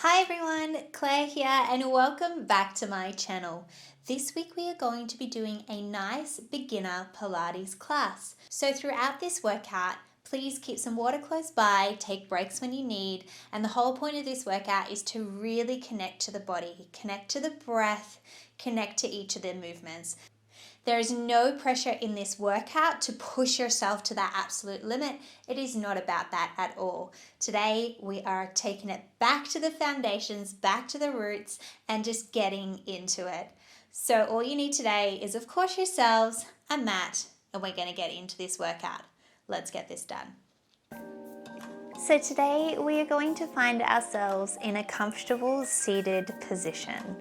Hi everyone, Claire here and welcome back to my channel. This week we are going to be doing a nice beginner Pilates class. So throughout this workout, please keep some water close by, take breaks when you need, and the whole point of this workout is to really connect to the body, connect to the breath, connect to each of the movements. There is no pressure in this workout to push yourself to that absolute limit. It is not about that at all. Today, we are taking it back to the foundations, back to the roots, and just getting into it. So all you need today is, of course, yourselves, a mat, and we're going to get into this workout. Let's get this done. So today, we are going to find ourselves in a comfortable seated position.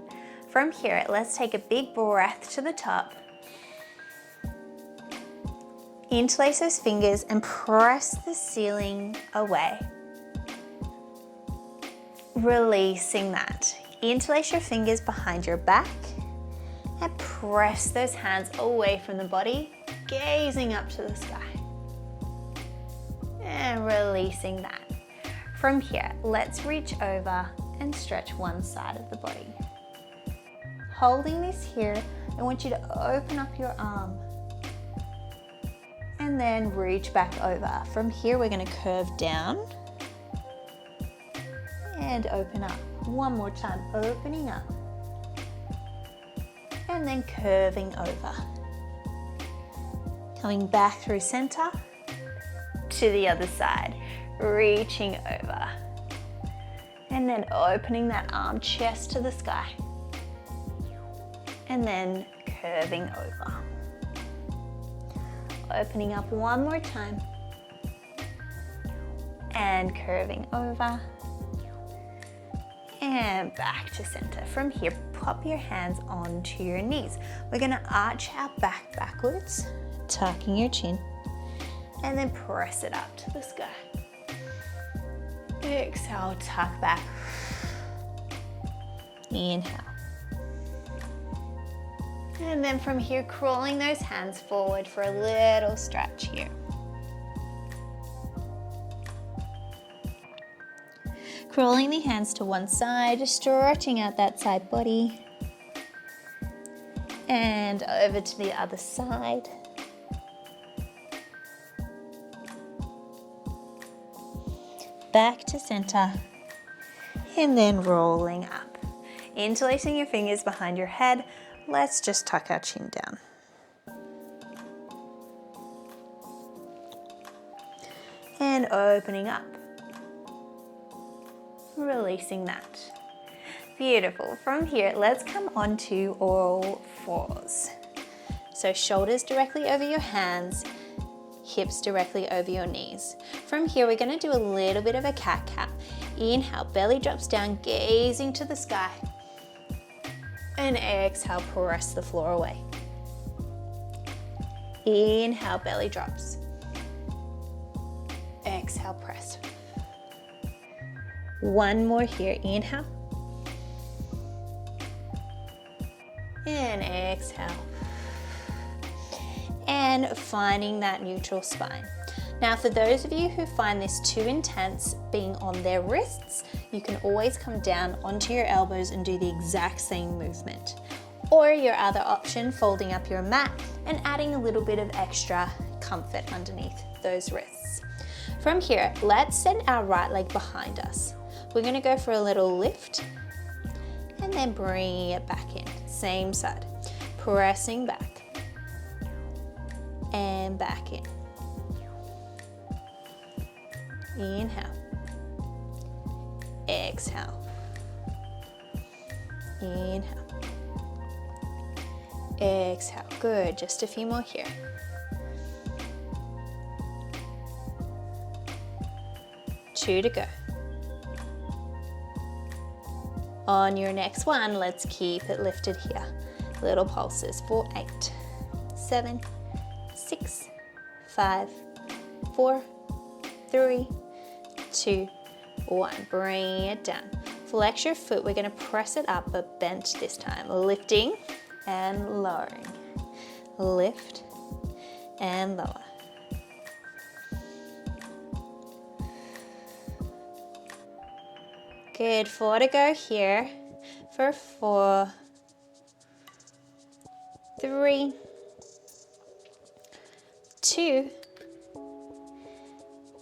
From here, let's take a big breath to the top. Interlace those fingers and press the ceiling away. Releasing that. Interlace your fingers behind your back and press those hands away from the body, gazing up to the sky. And releasing that. From here, let's reach over and stretch one side of the body. Holding this here, I want you to open up your arm. And then reach back over. From here, we're going to curve down and open up. One more time, opening up and then curving over. Coming back through center to the other side, reaching over. And then opening that arm, chest to the sky. And then curving over. Opening up one more time and curving over and back to center. From here, pop your hands onto your knees. We're going to arch our back backwards, tucking your chin, and then press it up to the sky. Exhale, tuck back. Inhale. And then from here, crawling those hands forward for a little stretch here. Crawling the hands to one side, stretching out that side body. And over to the other side. Back to center. And then rolling up. Interlacing your fingers behind your head. Let's just tuck our chin down. And opening up. Releasing that. Beautiful. From here, let's come onto all fours. So shoulders directly over your hands, hips directly over your knees. From here, we're going to do a little bit of a cat-cow. Inhale, belly drops down, gazing to the sky. And exhale, press the floor away. Inhale, belly drops. Exhale, press. One more here, inhale. And exhale. And finding that neutral spine. Now, for those of you who find this too intense being on their wrists, you can always come down onto your elbows and do the exact same movement. Or your other option, folding up your mat and adding a little bit of extra comfort underneath those wrists. From here, let's send our right leg behind us. We're going to go for a little lift and then bring it back in. Same side. Pressing back and back in. Inhale. Exhale. Inhale. Exhale. Good. Just a few more here. Two to go. On your next one, let's keep it lifted here. Little pulses for 8, 7, 6, 5, 4, 3, 2, 1. Bring it down. Flex your foot. We're going to press it up, but bent this time. Lifting and lowering. Lift and lower. Good, 4 to go here for 4, 3, 2,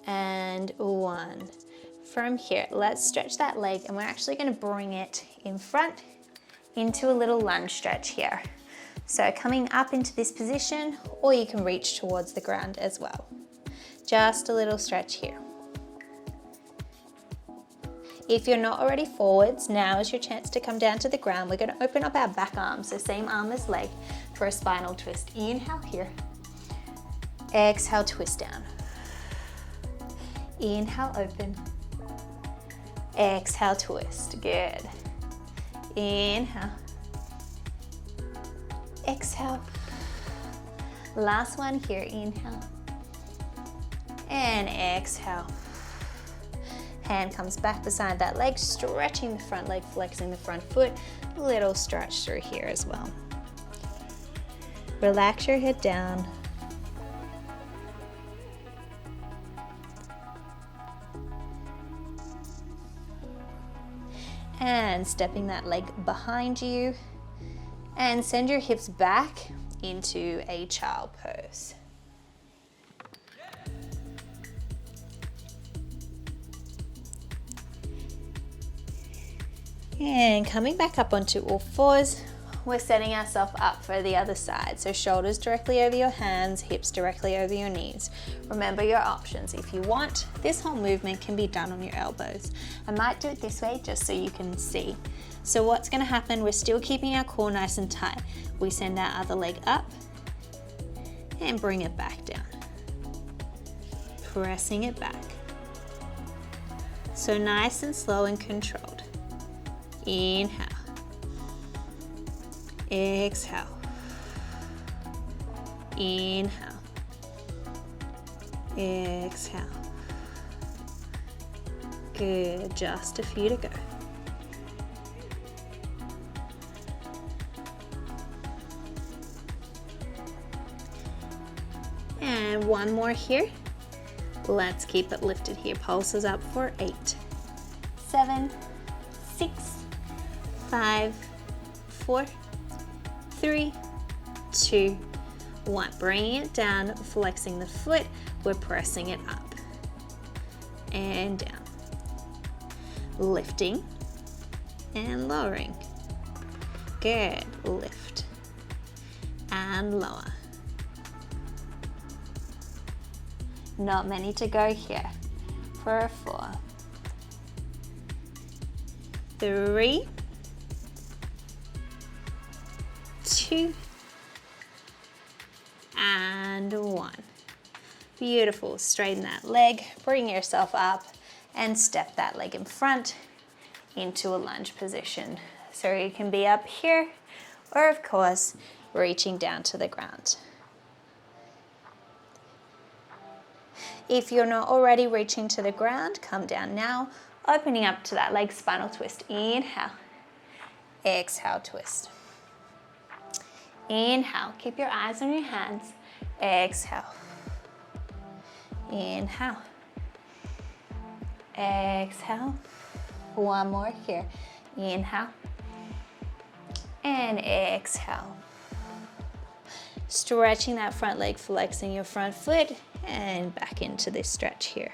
and 1. From here, let's stretch that leg, and we're actually going to bring it in front into a little lunge stretch here. So coming up into this position, or you can reach towards the ground as well. Just a little stretch here. If you're not already forwards, now is your chance to come down to the ground. We're going to open up our back arm, so same arm as leg, for a spinal twist. Inhale here. Exhale, twist down. Inhale, open. Exhale, twist. Good. Inhale. Exhale. Last one here. Inhale. And exhale. Hand comes back beside that leg, stretching the front leg, flexing the front foot. Little stretch through here as well. Relax your head down. And stepping that leg behind you, and send your hips back into a child pose. And coming back up onto all fours, we're setting ourselves up for the other side. So shoulders directly over your hands, hips directly over your knees. Remember your options. If you want, this whole movement can be done on your elbows. I might do it this way just so you can see. So what's going to happen, we're still keeping our core nice and tight. We send our other leg up and bring it back down. Pressing it back. So nice and slow and controlled. Inhale. Exhale. Inhale. Exhale. Good, just a few to go. And one more here. Let's keep it lifted here. Pulses up for 8, 7, 6, 5, 4, 3, 2, 1. Bringing it down, flexing the foot. We're pressing it up and down. Lifting and lowering. Good. Lift and lower. Not many to go here. For a 4, 3, 2, and 1. Beautiful. Straighten that leg, bring yourself up, and step that leg in front into a lunge position. So you can be up here, or of course, reaching down to the ground. If you're not already reaching to the ground, come down now, opening up to that leg spinal twist. Inhale, exhale, twist. Inhale, keep your eyes on your hands. Exhale. Inhale. Exhale. One more here. Inhale. And exhale. Stretching that front leg, flexing your front foot, and back into this stretch here.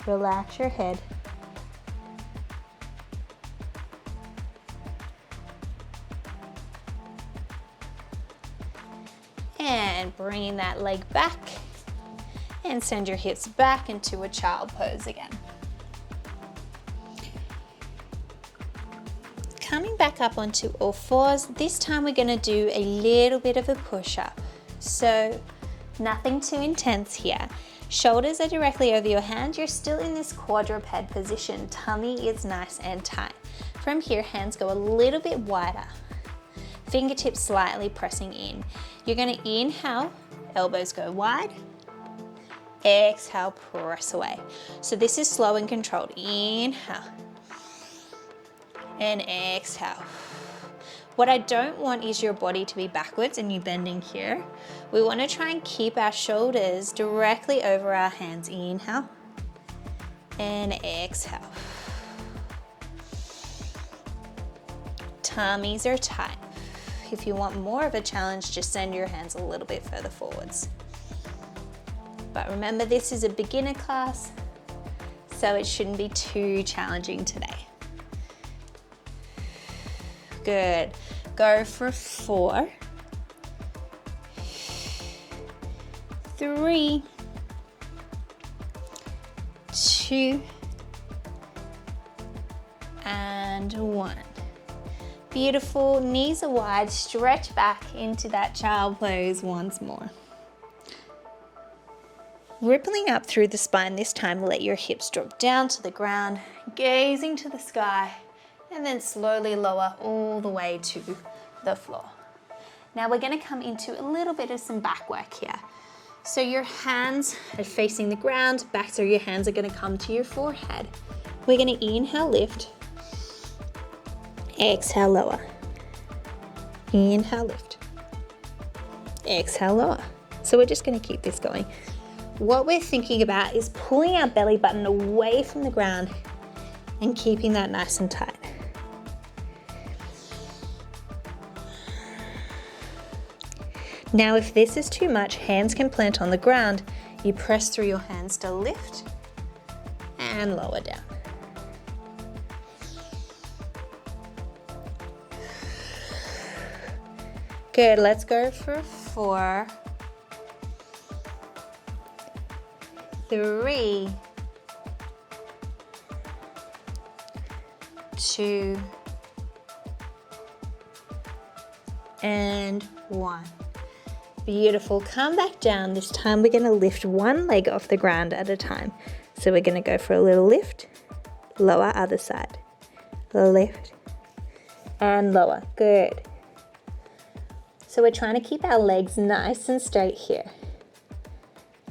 Relax your head. And bringing that leg back, and send your hips back into a child pose again. Coming back up onto all fours, this time we're going to do a little bit of a push-up. So nothing too intense here. Shoulders are directly over your hand. You're still in this quadruped position. Tummy is nice and tight. From here, hands go a little bit wider. Fingertips slightly pressing in. You're going to inhale, elbows go wide. Exhale, press away. So this is slow and controlled. Inhale. And exhale. What I don't want is your body to be backwards and you bending here. We want to try and keep our shoulders directly over our hands. Inhale and exhale. tummies are tight. If you want more of a challenge, just send your hands a little bit further forwards. But remember, this is a beginner class, so it shouldn't be too challenging today. Good. Go for 4, 3, 2, and 1. Beautiful. Knees are wide. Stretch back into that child pose once more. Rippling up through the spine this time, let your hips drop down to the ground, gazing to the sky, and then slowly lower all the way to the floor. Now we're going to come into a little bit of some back work here. So your hands are facing the ground, back so your hands are going to come to your forehead. We're going to inhale, lift. Exhale, lower. Inhale, lift. Exhale, lower. So we're just going to keep this going. What we're thinking about is pulling our belly button away from the ground and keeping that nice and tight. Now, if this is too much, hands can plant on the ground. You press through your hands to lift and lower down. Good, let's go for 4, 3, 2, and 1. Beautiful. Come back down. This time we're going to lift one leg off the ground at a time. So we're going to go for a little lift, lower, other side, lift, and lower. Good. So we're trying to keep our legs nice and straight here.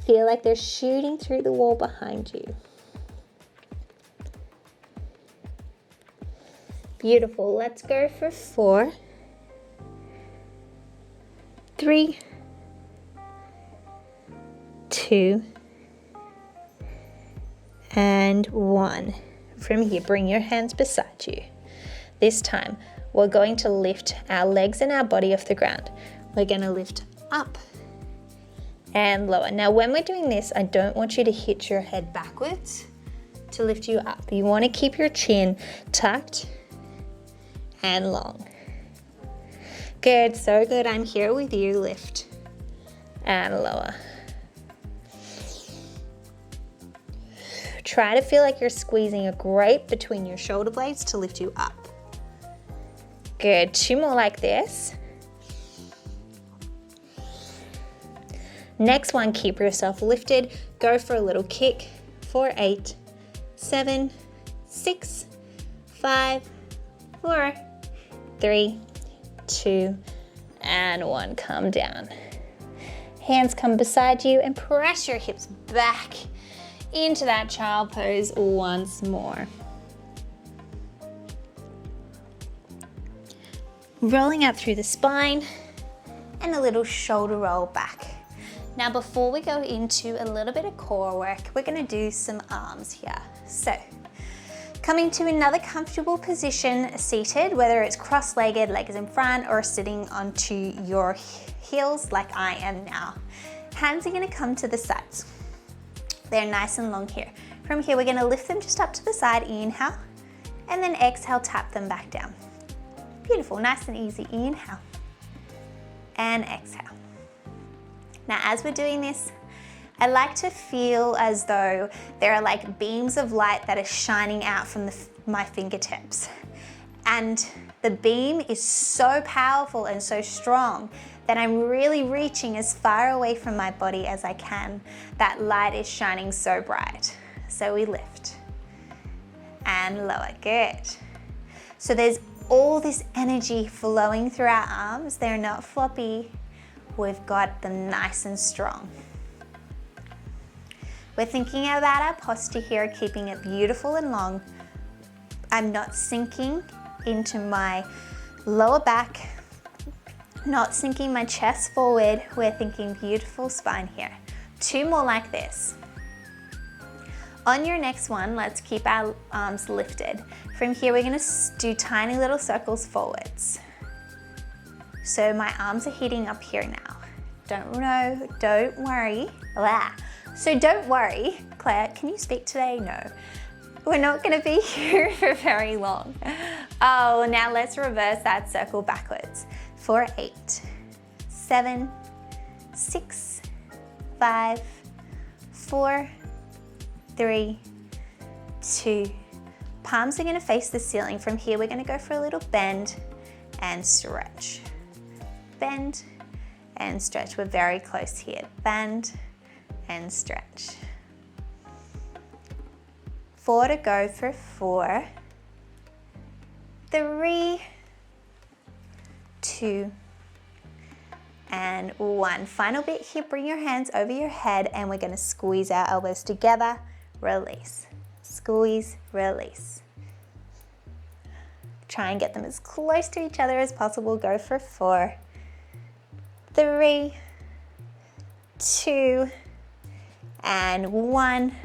Feel like they're shooting through the wall behind you. Beautiful. Let's go for 4, 3, 2, and 1. From here, bring your hands beside you. This time, we're going to lift our legs and our body off the ground. We're going to lift up and lower. Now, when we're doing this, I don't want you to hit your head backwards to lift you up. You want to keep your chin tucked and long. Good, so good. I'm here with you. Lift and lower. Try to feel like you're squeezing a grape between your shoulder blades to lift you up. Good, 2 more like this. Next one, keep yourself lifted. Go for a little kick for 8, 7, 6, 5, 4, 3, 2, and 1. Come down. Hands come beside you and press your hips back into that child pose once more. Rolling up through the spine and a little shoulder roll back. Now, before we go into a little bit of core work, we're going to do some arms here. So, coming to another comfortable position, seated, whether it's cross-legged, legs in front, or sitting onto your heels like I am now. Hands are going to come to the sides. They're nice and long here. From here, we're going to lift them just up to the side, inhale, and then exhale, tap them back down. Beautiful, nice and easy. Inhale and exhale. Now, as we're doing this, I like to feel as though there are like beams of light that are shining out from my fingertips. And the beam is so powerful and so strong that I'm really reaching as far away from my body as I can. That light is shining so bright. So we lift and lower. Good. So there's all this energy flowing through our arms. They're not floppy. We've got them nice and strong. We're thinking about our posture here, keeping it beautiful and long. I'm not sinking into my lower back, not sinking my chest forward. We're thinking beautiful spine here. 2 more like this. On your next one, let's keep our arms lifted. From here, we're gonna do tiny little circles forwards. So my arms are hitting up here now. Don't worry. So don't worry. Claire, can you speak today? No. We're not gonna be here for very long. Oh, now let's reverse that circle backwards. For 8, 7, 6, 5, 4, 3, 2. Palms are gonna face the ceiling. From here, we're gonna go for a little bend and stretch. Bend and stretch. We're very close here. Bend and stretch. 4 to go for 4, 3, 2, and 1. Final bit here, bring your hands over your head and we're gonna squeeze our elbows together, release. Squeeze, release. Try and get them as close to each other as possible. Go for 4, 3, 2, and 1.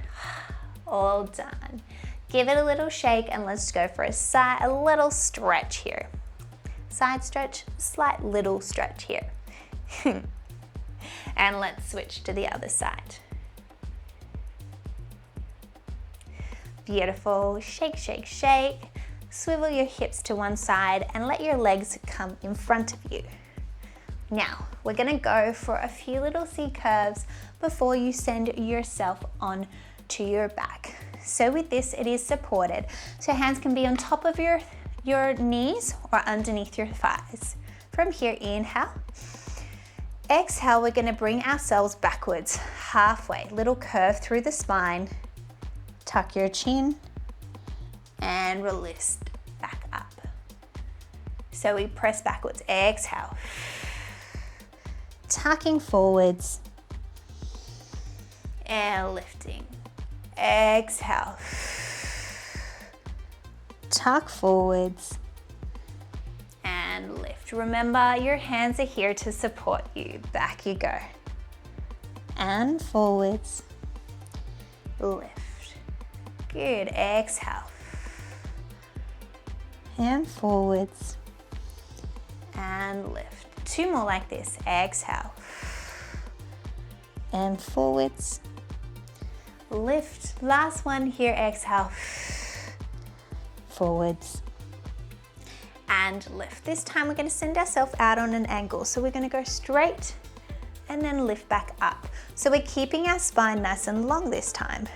All done. Give it a little shake and let's go for a little stretch here. Side stretch, slight little stretch here. And let's switch to the other side. Beautiful. Shake, shake, shake. Swivel your hips to one side and let your legs come in front of you. Now, we're gonna go for a few little C curves before you send yourself on to your back. So with this, it is supported. So hands can be on top of your knees or underneath your thighs. From here, inhale. Exhale, we're gonna bring ourselves backwards, halfway. Little curve through the spine. Tuck your chin and release back up. So we press backwards, exhale. Tucking forwards and lifting. Exhale. Tuck forwards and lift. Remember, your hands are here to support you. Back you go. And forwards. Lift. Good. Exhale. And forwards. And lift. 2 more like this. Exhale. And forwards. Lift. Last one here. Exhale. Forwards. And lift. This time we're going to send ourselves out on an angle. So we're going to go straight and then lift back up. So we're keeping our spine nice and long this time.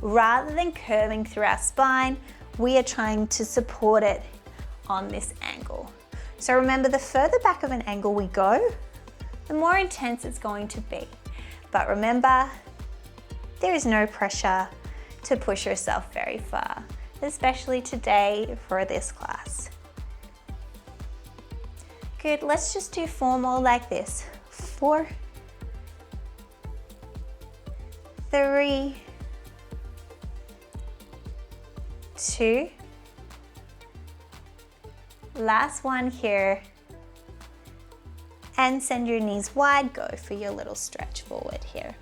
Rather than curving through our spine, we are trying to support it on this angle. So remember, the further back of an angle we go, the more intense it's going to be. But remember, there is no pressure to push yourself very far, especially today for this class. Good, let's just do 4 more like this. 4, 3, 2, last one here, and send your knees wide. Go for your little stretch forward here.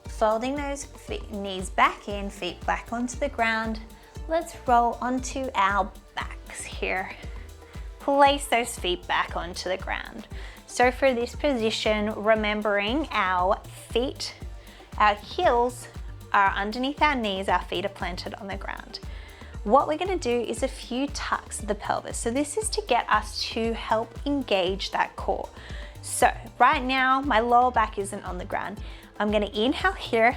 Folding those knees back in, feet back onto the ground. Let's roll onto our backs here. Place those feet back onto the ground. So for this position, remembering our feet, our heels are underneath our knees, our feet are planted on the ground. What we're gonna do is a few tucks of the pelvis. So this is to get us to help engage that core. So right now, my lower back isn't on the ground. I'm gonna inhale here,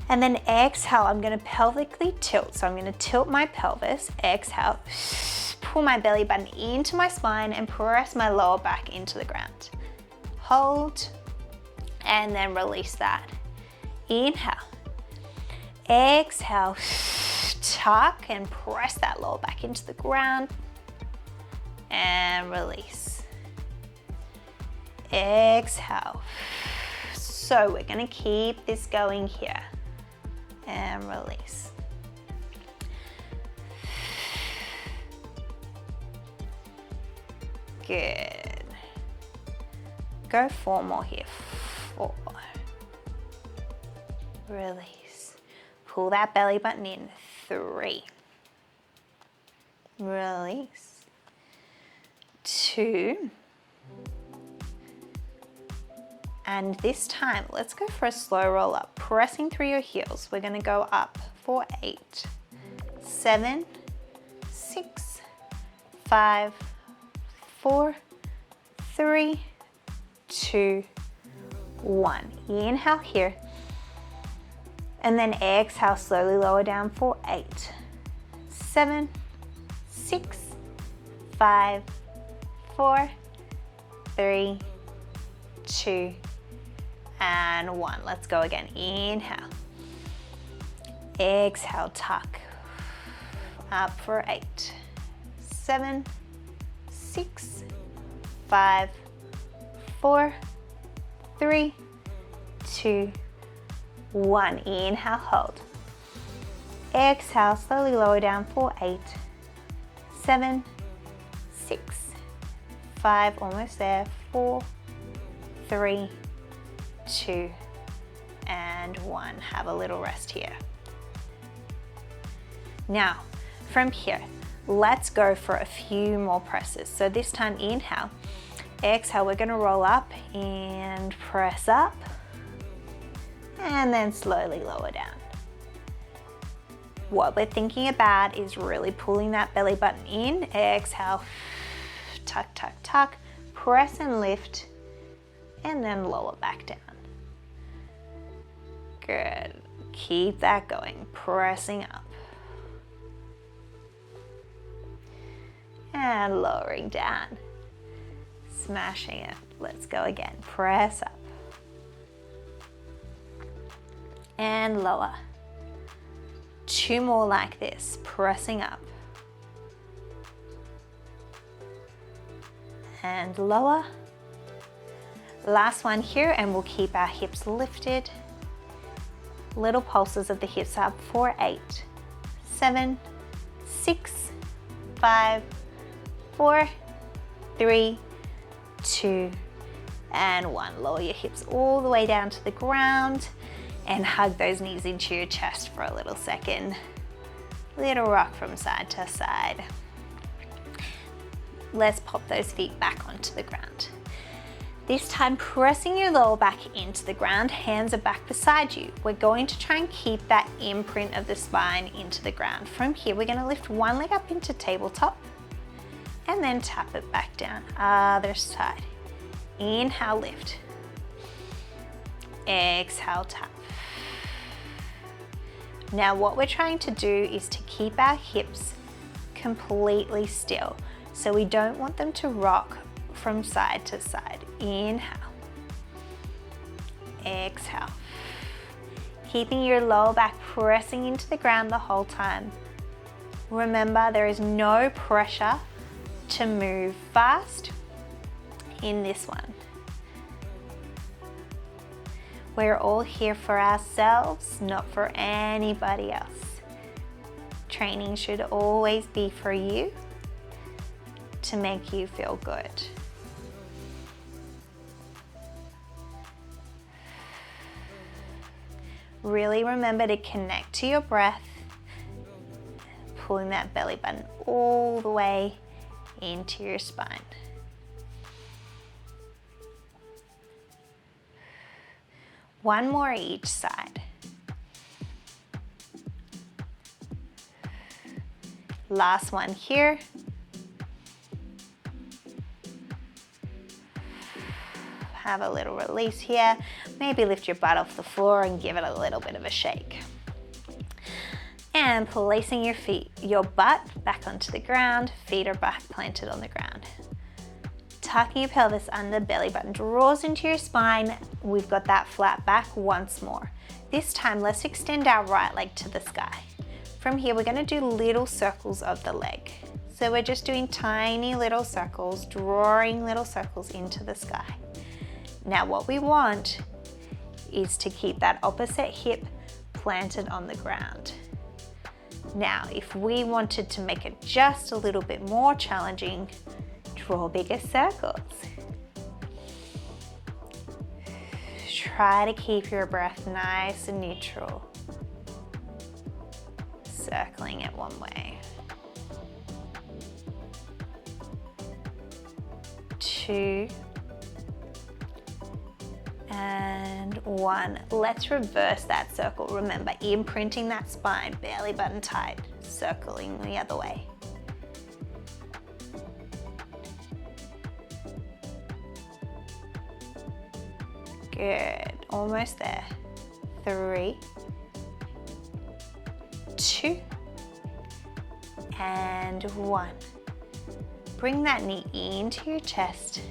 and then exhale, I'm gonna pelvically tilt. So I'm gonna tilt my pelvis, exhale, pull my belly button into my spine and press my lower back into the ground. Hold, and then release that. Inhale, exhale, tuck and press that lower back into the ground and release. Exhale. So we're gonna keep this going here and release. Good. Go 4 more here. release. Pull that belly button in. 3, release. 2, and this time let's go for a slow roll up, pressing through your heels. We're going to go up for 8, 7, 6, 5, 4, 3, 2, 1. Inhale here, and then exhale, slowly lower down for 8, 7, 6, 5, 4, 3, 2, and 1. Let's go again. Inhale, exhale, tuck. Up for 8, 7, 6, 5, 4, 3, 2, 1. Inhale, hold. Exhale, slowly lower down for 8, 7, 6, 5, almost there, 4, 3, 2, and 1. Have a little rest here. Now, from here, let's go for a few more presses. So this time, inhale, exhale, we're going to roll up and press up, and then slowly lower down. What we're thinking about is really pulling that belly button in. Exhale, tuck, tuck, tuck, press and lift, and then lower back down. Good. Keep that going, pressing up. And lowering down. Smashing it. Let's go again. Press up. And lower. 2 more like this, pressing up. And lower. Last one here, and we'll keep our hips lifted. Little pulses of the hips up for 8, 7, 6, 5, 4, 3, 2, and 1. Lower your hips all the way down to the ground and hug those knees into your chest for a little second. Little rock from side to side. Let's pop those feet back onto the ground. This time, pressing your lower back into the ground, hands are back beside you. We're going to try and keep that imprint of the spine into the ground. From here, we're going to lift one leg up into tabletop and then tap it back down. Other side. Inhale, lift. Exhale, tap. Now what we're trying to do is to keep our hips completely still. So we don't want them to rock from side to side. Inhale. Exhale. Keeping your lower back pressing into the ground the whole time. Remember, there is no pressure to move fast in this one. We're all here for ourselves, not for anybody else. Training should always be for you, to make you feel good. Really remember to connect to your breath, pulling that belly button all the way into your spine. One more each side. Last one here. Have a little release here. Maybe lift your butt off the floor and give it a little bit of a shake. And placing your butt back onto the ground, feet are back planted on the ground. Tucking your pelvis under, belly button draws into your spine. We've got that flat back once more. This time, let's extend our right leg to the sky. From here, we're going to do little circles of the leg. So we're just doing tiny little circles, drawing little circles into the sky. Now what we want is to keep that opposite hip planted on the ground. Now, if we wanted to make it just a little bit more challenging, draw bigger circles. try to keep your breath nice and neutral. Circling it one way. 2 and 1. Let's reverse that circle. Remember, imprinting that spine, belly button tight, circling the other way. Good, almost there. 3, 2 and 1. Bring that knee into your chest,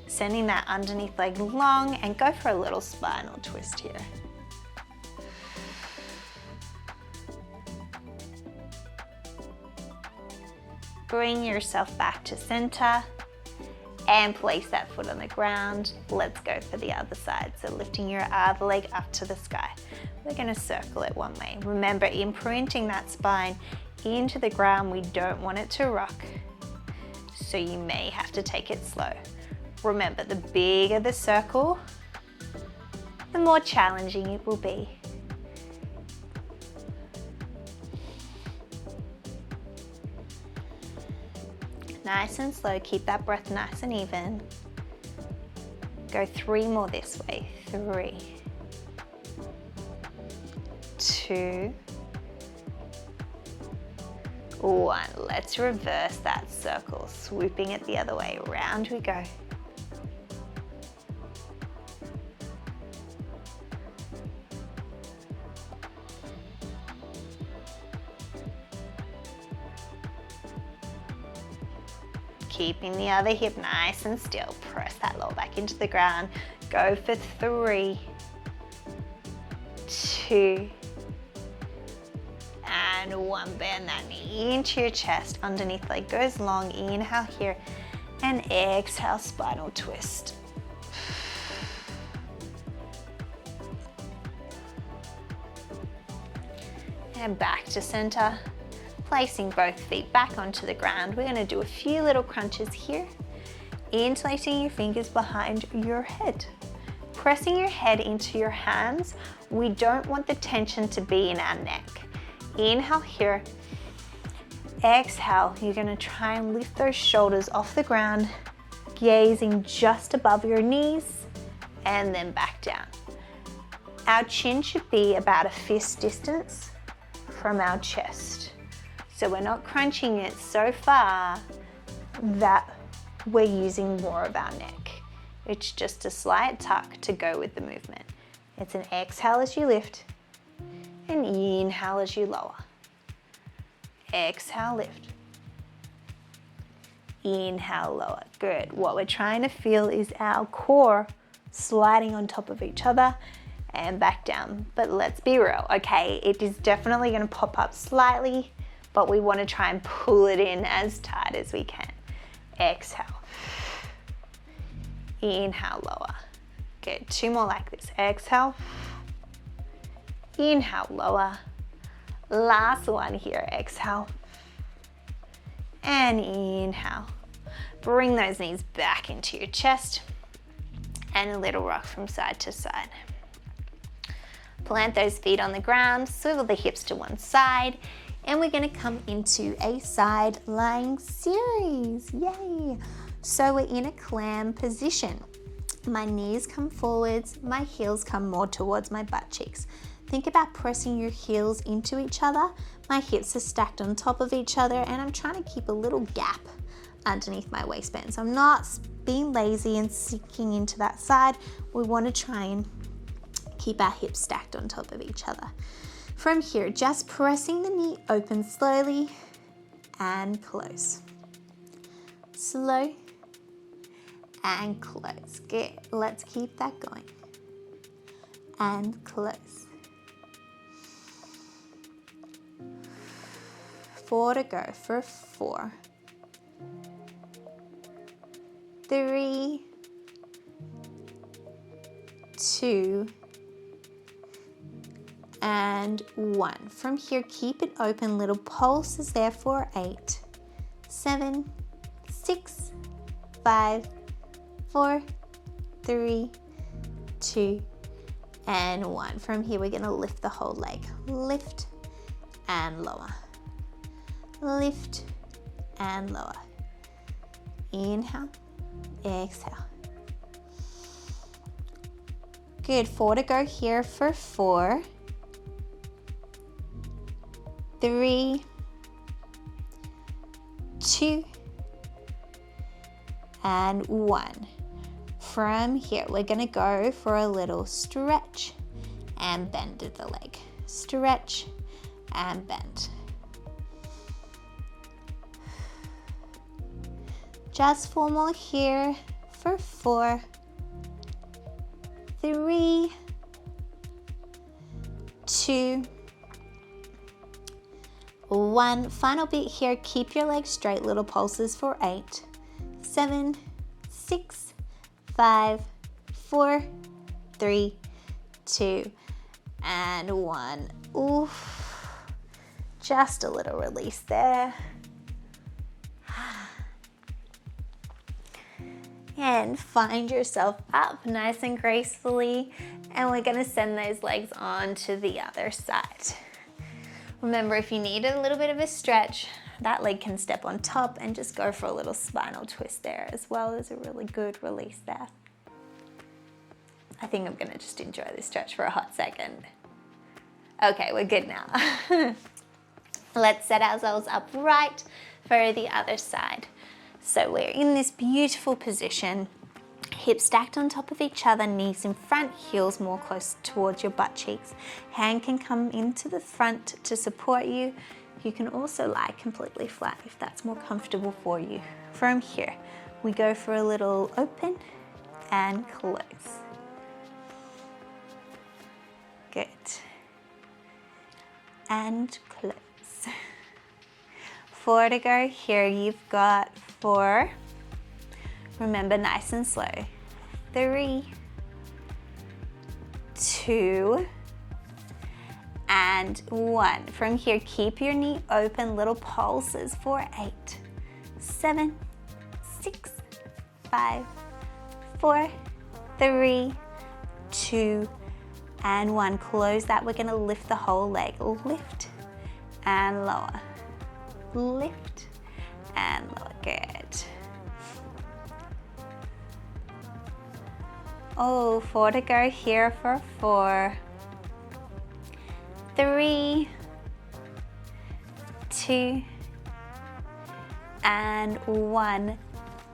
sending that underneath leg long, and go for a little spinal twist here. Bring yourself back to center and place that foot on the ground. Let's go for the other side. So lifting your other leg up to the sky. We're going to circle it one way. Remember, imprinting that spine into the ground, we don't want it to rock. So you may have to take it slow. Remember, the bigger the circle, the more challenging it will be. Nice and slow, keep that breath nice and even. Go 3 more this way. 3, 2, 1. Let's reverse that circle, swooping it the other way. Round we go. Keeping the other hip nice and still. Press that lower back into the ground. Go for 3, 2, and 1. Bend that knee into your chest. Underneath leg goes long. Inhale here and exhale, spinal twist. And back to center. Placing both feet back onto the ground. We're going to do a few little crunches here. Interlacing your fingers behind your head. Pressing your head into your hands. We don't want the tension to be in our neck. Inhale here. Exhale. You're going to try and lift those shoulders off the ground, gazing just above your knees, and then back down. Our chin should be about a fist distance from our chest. So we're not crunching it so far that we're using more of our neck. It's just a slight tuck to go with the movement. It's an exhale as you lift, and inhale as you lower. Exhale, lift. Inhale, lower. Good. What we're trying to feel is our core sliding on top of each other and back down. But let's be real, okay? It is definitely going to pop up slightly, but we want to try and pull it in as tight as we can. Exhale. Inhale, lower. Good. 2 more like this. Exhale. Inhale, lower. Last one here. Exhale. And inhale. Bring those knees back into your chest. And a little rock from side to side. Plant those feet on the ground. Swivel the hips to one side. And we're going to come into a side lying series. Yay! So we're in a clam position. My knees come forwards, my heels come more towards my butt cheeks. Think about pressing your heels into each other. My hips are stacked on top of each other, and I'm trying to keep a little gap underneath my waistband. So I'm not being lazy and sinking into that side. We want to try and keep our hips stacked on top of each other. From here, just pressing the knee open slowly and close. Slow and close. Good. Let's keep that going. And close. 4 to go for 4. 3, 2, and 1. From here, keep it open. Little pulses there for 8, 7, 6, 5, 4, 3, 2, and 1. From here, we're gonna lift the whole leg. Lift and lower. Lift and lower. Inhale, exhale. Good, 4 to go here for 4, 3, 2, and 1. From here, we're gonna go for a little stretch and bend of the leg. Stretch and bend. Just 4 more here for 4, 3, 2, 1. Final bit here. Keep your legs straight. Little pulses for 8, 7, 6, 5, 4, 3, 2, and 1. Oof. Just a little release there. And find yourself up nice and gracefully, and we're going to send those legs on to the other side. Remember, if you need a little bit of a stretch, that leg can step on top and just go for a little spinal twist there as well. There's a really good release there. I think I'm going to just enjoy this stretch for a hot second. Okay, we're good now. Let's set ourselves up right for the other side. So we're in this beautiful position, hips stacked on top of each other, knees in front, heels more close towards your butt cheeks. Hand can come into the front to support you. You can also lie completely flat if that's more comfortable for you. From here, we go for a little open and close. Good. And close. 4 to go here. You've got 4. Remember, nice and slow. 3, 2, and 1. From here, keep your knee open, little pulses for 8, 7, 6, 5, 4, 3, 2, and 1. Close that. We're going to lift the whole leg. Lift and lower. Lift and lower. Good. Oh, 4 to go here for 4, 3, 2, and 1.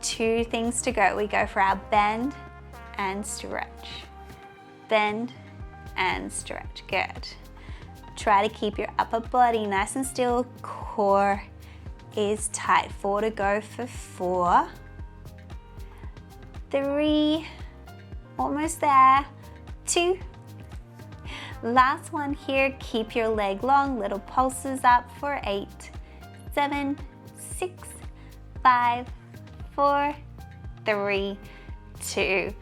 2 things to go. We go for our bend and stretch. Bend and stretch. Good. Try to keep your upper body nice and still. Core is tight. 4 to go for 4, 3, almost there, 2. Last one here. Keep your leg long, little pulses up for 8, 7, 6, 5, 4, 3, 2,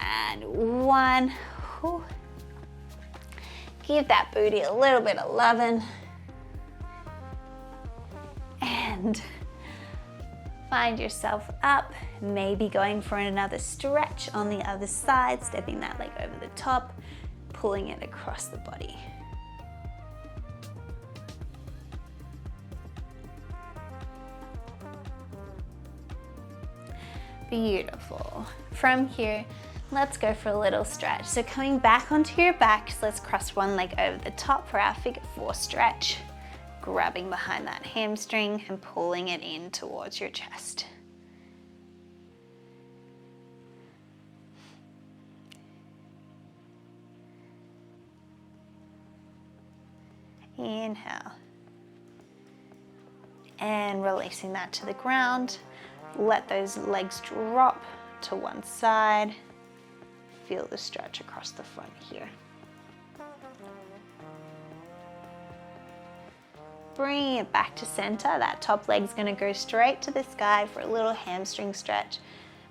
and 1. Whew. Give that booty a little bit of loving. And find yourself up, maybe going for another stretch on the other side, stepping that leg over the top, pulling it across the body. Beautiful. From here, let's go for a little stretch. So coming back onto your back, let's cross one leg over the top for our figure 4 stretch. Grabbing behind that hamstring and pulling it in towards your chest. Inhale. And releasing that to the ground. Let those legs drop to one side. Feel the stretch across the front here. Bring it back to center. That top leg's going to go straight to the sky for a little hamstring stretch.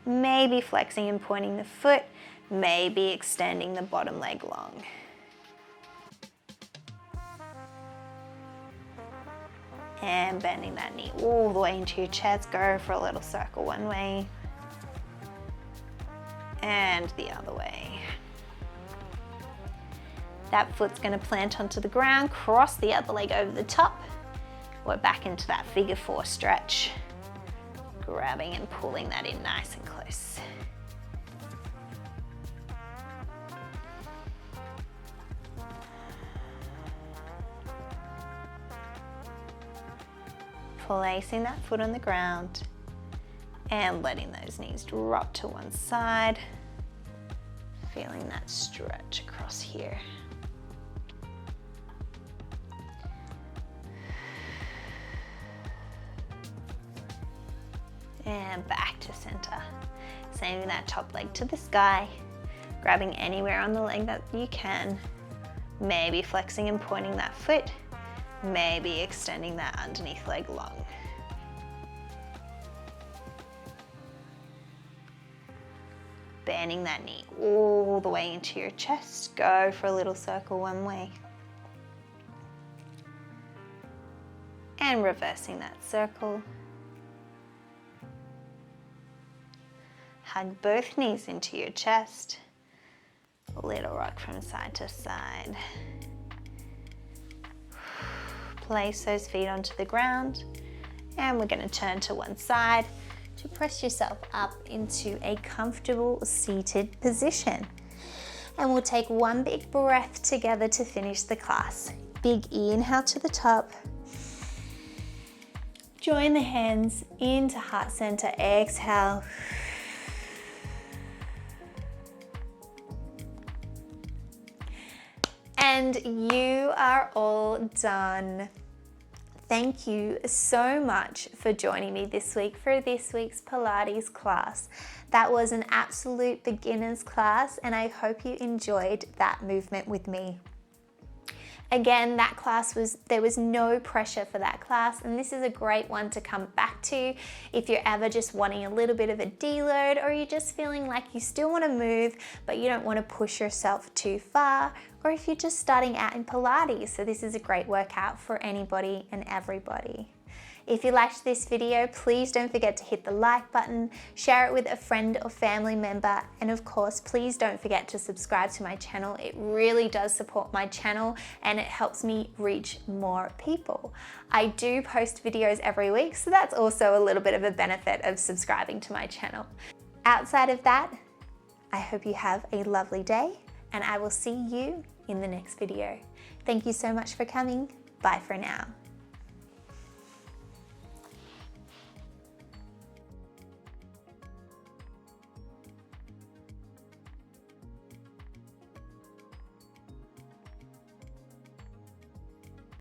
Maybe flexing and pointing the foot, maybe extending the bottom leg long. And bending that knee all the way into your chest. Go for a little circle one way and the other way. That foot's going to plant onto the ground, cross the other leg over the top. We're back into that figure 4 stretch. Grabbing and pulling that in nice and close. Placing that foot on the ground and letting those knees drop to one side. Feeling that stretch across here. And back to center. Sending that top leg to the sky, grabbing anywhere on the leg that you can, maybe flexing and pointing that foot, maybe extending that underneath leg long. Bending that knee all the way into your chest. Go for a little circle one way. And reversing that circle. Hug both knees into your chest. Little rock from side to side. Place those feet onto the ground, and we're going to turn to one side to press yourself up into a comfortable seated position. And we'll take one big breath together to finish the class. Big inhale to the top. Join the hands into heart center. Exhale. And you are all done. Thank you so much for joining me this week for this week's Pilates class. That was an absolute beginner's class, and I hope you enjoyed that movement with me. Again, that class there was no pressure for that class, and this is a great one to come back to if you're ever just wanting a little bit of a deload, or you're just feeling like you still want to move but you don't want to push yourself too far, or if you're just starting out in Pilates. So this is a great workout for anybody and everybody. If you liked this video, please don't forget to hit the like button, share it with a friend or family member, and of course, please don't forget to subscribe to my channel. It really does support my channel and it helps me reach more people. I do post videos every week, so that's also a little bit of a benefit of subscribing to my channel. Outside of that, I hope you have a lovely day, and I will see you in the next video. Thank you so much for coming. Bye for now.